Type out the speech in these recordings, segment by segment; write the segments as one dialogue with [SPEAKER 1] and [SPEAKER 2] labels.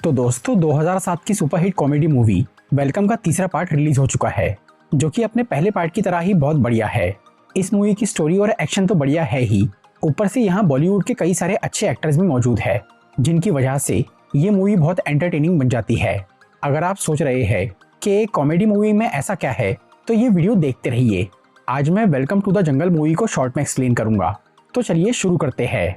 [SPEAKER 1] तो दोस्तों 2007 की सुपरहिट कॉमेडी मूवी वेलकम का तीसरा पार्ट रिलीज हो चुका है, जो कि अपने पहले पार्ट की तरह ही बहुत बढ़िया है। इस मूवी की स्टोरी और एक्शन तो बढ़िया है ही, ऊपर से यहाँ बॉलीवुड के कई सारे अच्छे एक्टर्स भी मौजूद है, जिनकी वजह से ये मूवी बहुत एंटरटेनिंग बन जाती है। अगर आप सोच रहे हैं कि एक कॉमेडी मूवी में ऐसा क्या है, तो ये वीडियो देखते रहिए। आज मैं welcome to the jungle movie को शॉर्ट में एक्सप्लेन करूंगा, तो चलिए शुरू करते हैं।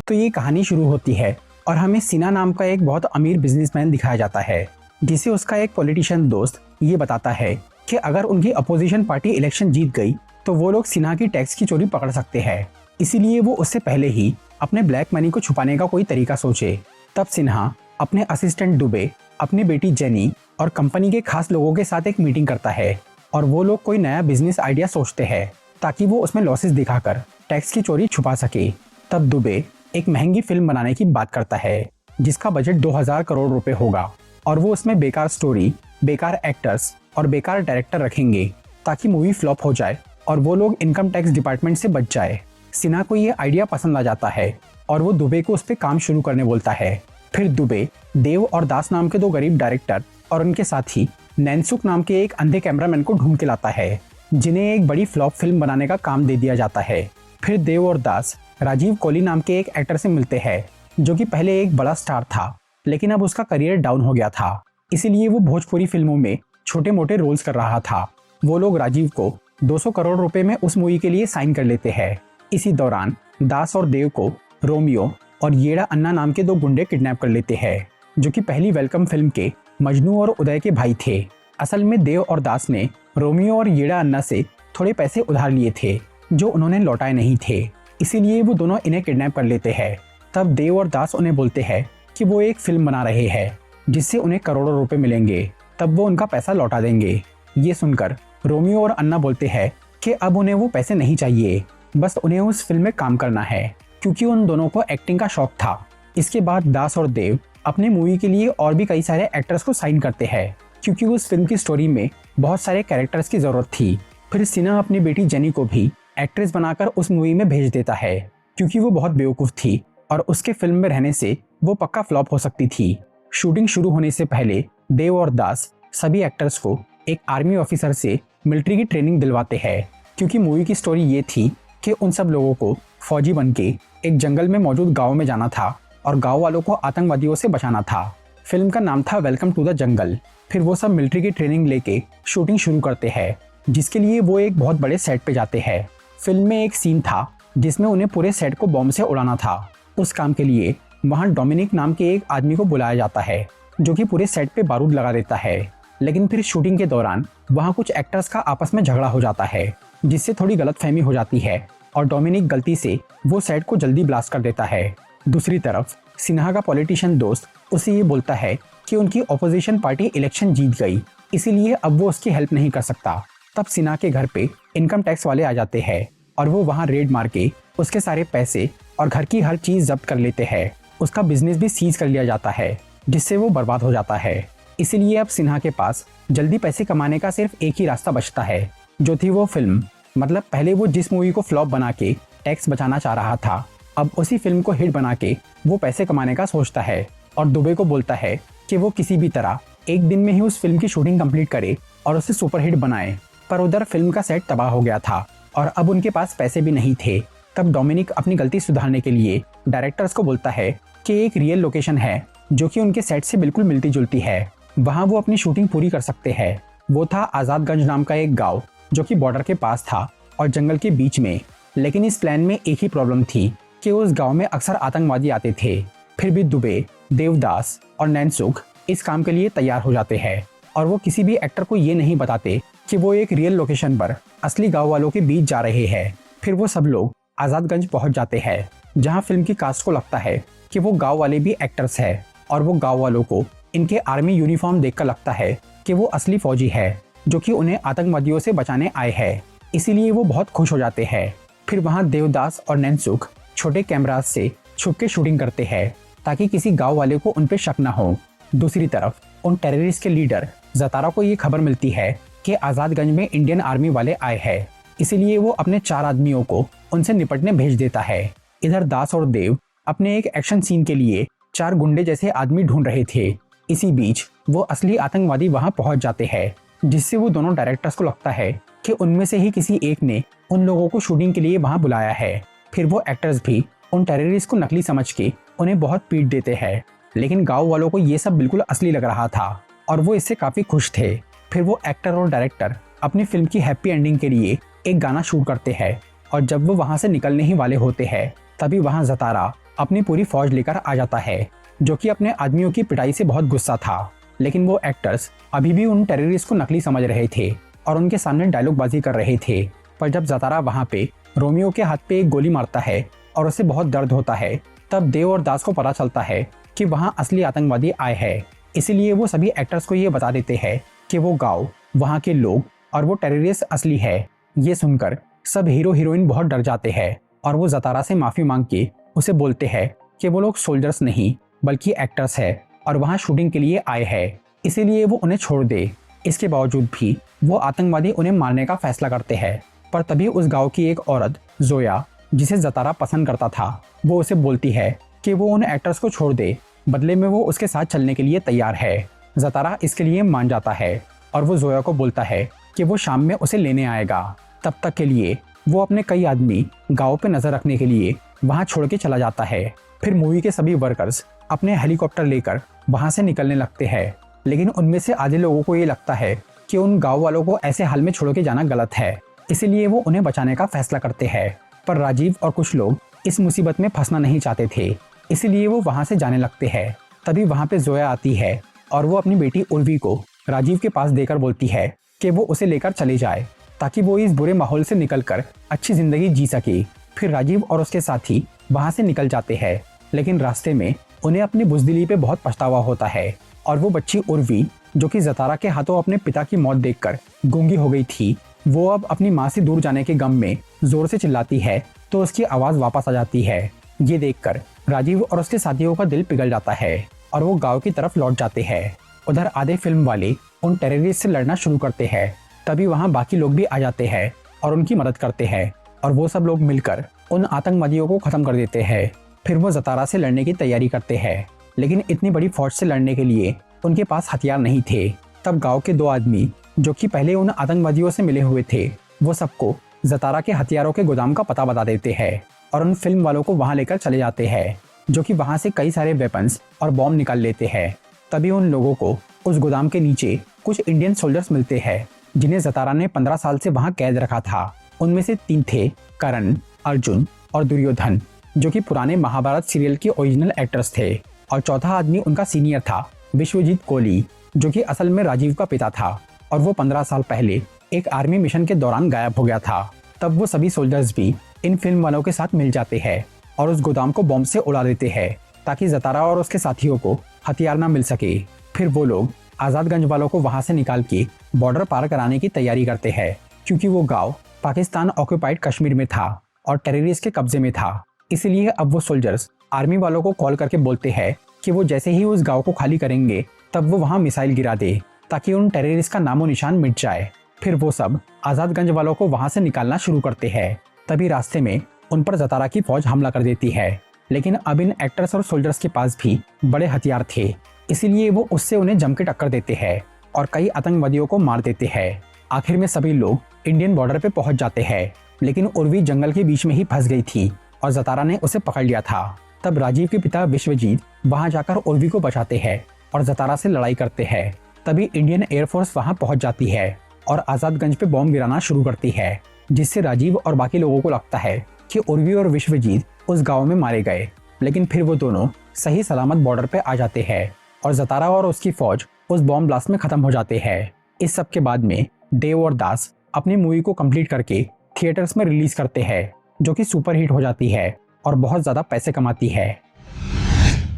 [SPEAKER 1] तो ये कहानी शुरू होती है और हमें सिन्हा नाम का एक बहुत अमीर बिजनेसमैन दिखाया जाता है, जिसे उसका एक पॉलिटिशियन दोस्त ये बताता है कि अगर उनकी अपोजिशन पार्टी इलेक्शन जीत गई तो वो लोग सिन्हा की टैक्स की चोरी पकड़ सकते हैं। इसीलिए वो उससे पहले ही अपने ब्लैक मनी को छुपाने का कोई तरीका सोचे। तब सिन्हा अपने असिस्टेंट दुबे, अपनी बेटी जेनी और कंपनी के खास लोगों के साथ एक मीटिंग करता है और वो लोग कोई नया बिजनेस आइडिया सोचते हैं ताकि वो उसमें लॉसेस दिखाकर टैक्स की चोरी छुपा सके। तब दुबे एक महंगी फिल्म बनाने की बात करता है जिसका बजट 2000 करोड़ रुपए होगा और वो उसमें बेकार स्टोरी, बेकार एक्टर्स और बेकार डायरेक्टर रखेंगे ताकि मूवी फ्लॉप हो जाए और वो लोग इनकम टैक्स डिपार्टमेंट से बच जाए। सिन्हा को ये आइडिया पसंद आ जाता है और वो दुबे को उस पर काम शुरू करने बोलता है। फिर दुबे देव और दास नाम के दो गरीब डायरेक्टर और उनके साथ ही नैनसुक नाम के एक अंधे कैमरामैन को ढूंढ के लाता है, जिन्हें एक बड़ी फ्लॉप फिल्म बनाने का काम दे दिया जाता है। फिर देव और दास राजीव कोहली नाम के एक एक्टर से मिलते हैं, जो कि पहले एक बड़ा स्टार था, लेकिन अब उसका करियर डाउन हो गया था, इसीलिए वो भोजपुरी फिल्मों में छोटे मोटे रोल्स कर रहा था। वो लोग राजीव को 200 करोड़ रुपए में उस मूवी के लिए साइन कर लेते हैं। इसी दौरान दास और देव को रोमियो और येड़ा अन्ना नाम के दो गुंडे किडनैप कर लेते हैं, जो कि पहली वेलकम फिल्म के मजनू और उदय के भाई थे। असल में देव और दास ने रोमियो और येड़ा अन्ना से थोड़े पैसे उधार लिए थे जो उन्होंने लौटाए नहीं थे, इसीलिए वो दोनों इन्हें किडनैप कर लेते हैं। तब देव और दास उन्हें बोलते हैं कि वो एक फिल्म बना रहे हैं जिससे उन्हें करोड़ों रुपए मिलेंगे, तब वो उनका पैसा लौटा देंगे। ये सुनकर रोमियो और अन्ना बोलते हैं कि अब उन्हें वो पैसे नहीं चाहिए, बस उन्हें उस फिल्म में काम करना है, क्योंकि उन दोनों को एक्टिंग का शौक था। इसके बाद दास और देव अपने मूवी के लिए और भी कई सारे एक्टर्स को साइन करते हैं, क्योंकि उस फिल्म की स्टोरी में बहुत सारे कैरेक्टर्स की जरूरत थी। फिर सिन्हा अपनी बेटी जेनी को भी एक्ट्रेस बनाकर उस मूवी में भेज देता है, क्योंकि वो बहुत बेवकूफ़ थी और उसके फिल्म में रहने से वो पक्का फ्लॉप हो सकती थी। शूटिंग शुरू होने से पहले देव और दास सभी एक्टर्स को एक आर्मी ऑफिसर से मिलिट्री की ट्रेनिंग दिलवाते हैं, क्योंकि मूवी की स्टोरी ये थी कि उन सब लोगों को फौजी बन के एक जंगल में मौजूद गाँव में जाना था और गाँव वालों को आतंकवादियों से बचाना था। फिल्म का नाम था वेलकम टू द जंगल। फिर वो सब मिलिट्री की ट्रेनिंग लेके शूटिंग शुरू करते हैं, जिसके लिए वो एक बहुत बड़े सेट पे जाते हैं। फिल्म में एक सीन था जिसमें उन्हें पूरे सेट को बॉम्ब से उड़ाना था। उस काम के लिए वहां डोमिनिक नाम के एक आदमी को बुलाया जाता है, जो कि पूरे सेट पे बारूद लगा देता है। लेकिन फिर शूटिंग के दौरान वहां कुछ एक्टर्स का आपस में झगड़ा हो जाता है, जिससे थोड़ी गलतफहमी हो जाती है और डोमिनिक गलती से वो सेट को जल्दी ब्लास्ट कर देता है। दूसरी तरफ सिन्हा का पॉलिटिशियन दोस्त उसे ये बोलता है कि उनकी ऑपोजिशन पार्टी इलेक्शन जीत गई, इसीलिए अब वो उसकी हेल्प नहीं कर सकता। तब सिन्हा के घर पे इनकम टैक्स वाले आ जाते हैं और वो वहाँ रेड मार के उसके सारे पैसे और घर की हर चीज जब्त कर लेते हैं। उसका बिजनेस भी सीज कर लिया जाता है, जिससे वो बर्बाद हो जाता है। इसीलिए अब सिन्हा के पास जल्दी पैसे कमाने का सिर्फ एक ही रास्ता बचता है, जो थी वो फिल्म। मतलब पहले वो जिस मूवी को फ्लॉप बना के टैक्स बचाना चाह रहा था, अब उसी फिल्म को हिट बना के वो पैसे कमाने का सोचता है और दुबे को बोलता है कि वो किसी भी तरह एक दिन में ही उस फिल्म की शूटिंग कंप्लीट करे और उसे सुपरहिट बनाए। पर उधर फिल्म का सेट तबाह हो गया था और अब उनके पास पैसे भी नहीं थे। तब डोमिनिक अपनी गलती सुधारने के लिए डायरेक्टर्स को बोलता है कि एक रियल लोकेशन है जो कि उनके सेट से बिल्कुल मिलती जुलती है, वहाँ वो अपनी शूटिंग पूरी कर सकते हैं। वो था आज़ादगंज नाम का एक गाँव, जो कि बॉर्डर के पास था और जंगल के बीच में। लेकिन इस प्लान में एक ही प्रॉब्लम थी कि उस गाँव में अक्सर आतंकवादी आते थे। फिर भी दुबे, देवदास और नैनसुख इस काम के लिए तैयार हो जाते हैं और वो किसी भी एक्टर को ये नहीं बताते कि वो एक रियल लोकेशन पर असली गांव वालों के बीच जा रहे हैं। फिर वो सब लोग आज़ादगंज पहुंच जाते हैं, जहां फिल्म की कास्ट को लगता है कि वो गांव वाले भी एक्टर्स हैं और वो गांव वालों को इनके आर्मी यूनिफॉर्म देखकर लगता है कि वो असली फौजी है, जो कि उन्हें आतंकवादियों से बचाने आए हैं। इसीलिए वो बहुत खुश हो जाते हैं। फिर वहाँ देवदास और नैनसुख छोटे कैमराज से छुप के शूटिंग करते हैं ताकि किसी गाँव वाले को उन पर शक न हो। दूसरी तरफ उन टेररिस्ट के लीडर जतारा को ये खबर मिलती है कि आज़ादगंज में इंडियन आर्मी वाले आए हैं इसीलिए वो अपने 4 आदमियों को उनसे निपटने भेज देता है। इधर दास और देव अपने एक एक्शन सीन के लिए 4 गुंडे जैसे आदमी ढूंढ रहे थे। इसी बीच वो असली आतंकवादी वहां पहुंच जाते हैं, जिससे वो दोनों डायरेक्टर्स को लगता है कि उनमें से ही किसी एक ने उन लोगों को शूटिंग के लिए वहां बुलाया है। फिर वो एक्टर्स भी उन टेररिस्ट को नकली समझ के उन्हें बहुत पीट देते हैं, लेकिन गांव वालों को ये सब बिल्कुल असली लग रहा था और वो इससे काफी खुश थे। फिर वो एक्टर और डायरेक्टर अपनी फिल्म की हैप्पी एंडिंग के लिए एक गाना शूट करते हैं और जब वो वहां से निकलने ही वाले होते हैं तभी वहां ज़तारा अपनी पूरी फौज लेकर आ जाता है, जो कि अपने आदमियों की पिटाई से बहुत गुस्सा था। लेकिन वो एक्टर्स अभी भी उन टेररिस्ट को नकली समझ रहे थे और उनके सामने डायलॉग बाजी कर रहे थे। पर जब ज़तारा वहां पे रोमियो के हाथ पे एक गोली मारता है और उसे बहुत दर्द होता है, तब देव और दास को पता चलता है कि वहां असली आतंकवादी आए हैं। इसीलिए वो सभी एक्टर्स को ये बता देते हैं कि वो गांव, वहां के लोग और वो टेररिस्ट असली है। ये सुनकर सब हीरो हीरोइन बहुत डर जाते हैं और वो ज़तारा से माफी मांग के उसे बोलते हैं कि वो लोग सोल्जर्स नहीं बल्कि एक्टर्स है और वहां शूटिंग के लिए आए हैं, इसीलिए वो उन्हें छोड़ दे। इसके बावजूद भी वो आतंकवादी उन्हें मारने का फैसला करते हैं। पर तभी उस गांव की एक औरत जोया, जिसे ज़तारा पसंद करता था, वो उसे बोलती है कि वो उन एक्टर्स को छोड़ दे, बदले में वो उसके साथ चलने के लिए तैयार है। ज़तारा इसके लिए मान जाता है और वो जोया को बोलता है कि वो शाम में उसे लेने आएगा। तब तक के लिए वो अपने कई आदमी गांव पे नजर रखने के लिए वहां छोड़ के चला जाता है। फिर मूवी के सभी वर्कर्स अपने हेलीकॉप्टर लेकर वहां से निकलने लगते हैं, लेकिन उनमें से आधे लोगों को ये लगता है कि उन गांव वालों को ऐसे हाल में छोड़ के जाना गलत है, इसीलिए वो उन्हें बचाने का फैसला करते हैं। पर राजीव और कुछ लोग इस मुसीबत में फंसना नहीं चाहते थे, इसीलिए वो वहां से जाने लगते हैं। तभी वहां पे जोया आती है और वो अपनी बेटी उर्वी को राजीव के पास देकर बोलती है कि वो उसे लेकर चले जाए ताकि वो इस बुरे माहौल से निकलकर अच्छी जिंदगी जी सके। फिर राजीव और उसके साथी वहां से निकल जाते हैं, लेकिन रास्ते में उन्हें अपनी बुज़दिली पे बहुत पछतावा होता है और वो बच्ची उर्वी, जो कि ज़तारा के हाथों अपने पिता की मौत देखकर गूंगी हो गई थी, वो अब अपनी माँ से दूर जाने के गम में जोर से चिल्लाती है तो उसकी आवाज़ वापस आ जाती है। ये देखकर राजीव और उसके साथियों का दिल पिघल जाता है और वो गाँव की तरफ लौट जाते हैं। उधर आधे फिल्म वाले उन टेररिस्ट से लड़ना शुरू करते हैं। तभी वहां बाकी लोग भी आ जाते हैं और उनकी मदद करते हैं और वो सब लोग मिलकर उन आतंकवादियों को खत्म कर देते हैं। फिर वो ज़तारा से लड़ने की तैयारी करते हैं, लेकिन इतनी बड़ी फौज से लड़ने के लिए उनके पास हथियार नहीं थे। तब गांव के 2 आदमी, जो कि पहले उन आतंकवादियों से मिले हुए थे, वो सबको ज़तारा के हथियारों के गोदाम का पता बता देते हैं और उन फिल्म वालों को वहां लेकर चले जाते हैं, जो कि वहां से कई सारे वेपन्स और बॉम्ब निकाल लेते हैं। तभी उन लोगों को उस गोदाम के नीचे कुछ इंडियन सोल्जर्स मिलते हैं, जिन्हें ज़तारा ने 15 साल से वहां कैद रखा था। उनमें से 3 थे करण, अर्जुन और दुर्योधन, जो कि पुराने महाभारत सीरियल के ओरिजिनल एक्टर्स थे। और चौथा आदमी उनका सीनियर था विश्वजीत कोहली, जो कि असल में राजीव का पिता था और वो 15 साल पहले एक आर्मी मिशन के दौरान गायब हो गया था। तब वो सभी सोल्जर्स भी इन फिल्म वालों के साथ मिल जाते हैं और उस गोदाम को बॉम्ब से उड़ा देते हैं ताकि ज़तारा और उसके साथियों को हथियार न मिल सके। फिर वो लोग आज़ादगंज वालों को वहां से निकाल के बॉर्डर पार कराने की तैयारी करते हैं, क्योंकि वो गांव पाकिस्तान ऑक्यूपाइड कश्मीर में था और टेररिस्ट के कब्जे में था। इसलिए अब वो सोल्जर्स आर्मी वालों को कॉल करके बोलते हैं कि वो जैसे ही उस गांव को खाली करेंगे तब वो वहां मिसाइल गिरा दे ताकि उन टेररिस्ट का नामो निशान मिट जाए। फिर वो सब आज़ादगंज वालों को वहां से निकालना शुरू करते हैं। तभी रास्ते में उन पर ज़तारा की फौज हमला कर देती है, लेकिन अब इन एक्टर्स और सोल्जर्स के पास भी बड़े हथियार थे, इसीलिए वो उससे उन्हें जम के टक्कर देते हैं और कई आतंकवादियों को मार देते हैं। आखिर में सभी लोग इंडियन बॉर्डर पे पहुंच जाते हैं, लेकिन उर्वी जंगल के बीच में ही फंस गई थी और ज़तारा ने उसे पकड़ लिया था। तब राजीव के पिता विश्वजीत वहां जाकर उर्वी को बचाते हैं और ज़तारा से लड़ाई करते हैं। तभी इंडियन एयरफोर्स वहां पहुंच जाती है और आज़ादगंज पे बॉम्ब गिराना शुरू करती है, जिससे राजीव और बाकी लोगों को लगता है कि उर्वी और विश्वजीत उस गाँव में मारे गए। लेकिन फिर वो दोनों सही सलामत बॉर्डर पे आ जाते हैं और ज़तारा और उसकी फौज उस बॉम्ब ब्लास्ट में खत्म हो जाते हैं। इस सब के बाद में देव और दास अपनी मूवी को कंप्लीट करके थिएटर्स में रिलीज करते हैं, जो कि सुपर हिट हो जाती है और बहुत ज़्यादा पैसे कमाती है।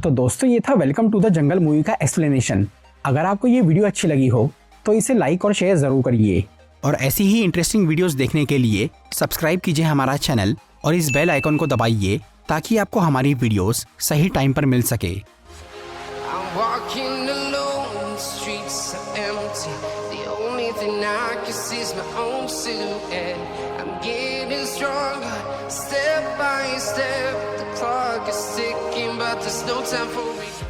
[SPEAKER 1] तो दोस्तों, ये था welcome to the jungle movie का एक्सप्लेनेशन। अगर आपको ये वीडियो अच्छी लगी हो तो इसे लाइक और शेयर ज़रूर करिए और ऐसी ही इंटरेस्टिंग वीडियोस देखने के लिए सब्सक्राइब कीजिए हमारा चैनल और इस बेल आइकन को दबाइए ताकि आपको हमारी वीडियोस सही टाइम पर मिल सके।
[SPEAKER 2] Walking alone, the streets are empty. The only thing I can see is my own silhouette. I'm Step by step, the clock is ticking, but there's no time for me.